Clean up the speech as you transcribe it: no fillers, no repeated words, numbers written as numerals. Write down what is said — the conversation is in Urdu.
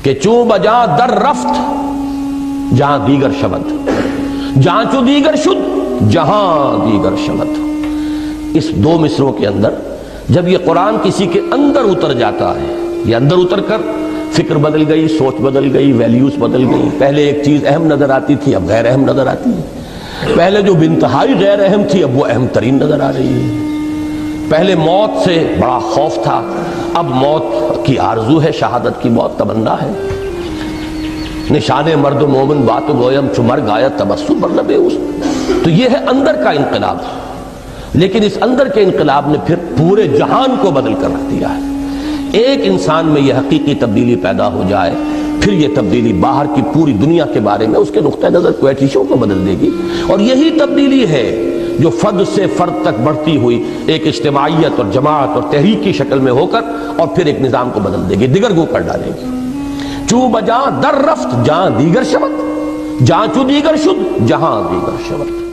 کہ چوں بجا در رفت جہاں دیگر شود، جہاں چو دیگر شد جہاں دیگر شود۔ اس دو مصروں کے اندر جب یہ قرآن کسی کے اندر اتر جاتا ہے، یہ اندر اتر کر فکر بدل گئی، سوچ بدل گئی، ویلیوز بدل گئی۔ پہلے ایک چیز اہم نظر آتی تھی، اب غیر اہم نظر آتی ہے۔ پہلے جو بانتہائی غیر اہم تھی اب وہ اہم ترین نظر آ رہی ہے۔ پہلے موت سے بڑا خوف تھا، اب موت کی آرزو ہے، شہادت کی موت تمنا ہے۔ نشان مرد و مومن بات و گویم چمر گایا تبسم بر لب اس۔ تو یہ ہے اندر کا انقلاب، لیکن اس اندر کے انقلاب نے پھر پورے جہان کو بدل کر رکھ دیا ہے۔ ایک انسان میں یہ حقیقی تبدیلی پیدا ہو جائے، پھر یہ تبدیلی باہر کی پوری دنیا کے بارے میں اس کے نقطہ نظر کو ایٹیشوں کو بدل دے گی۔ اور یہی تبدیلی ہے جو فرد سے فرد تک بڑھتی ہوئی ایک اجتماعیت اور جماعت اور تحریک کی شکل میں ہو کر اور پھر ایک نظام کو بدل دے گی، دیگر گو کر ڈالے گی۔ چوں بجا در رفت جہاں دیگر شود، جہاں چو دیگر شد جہاں دیگر شود۔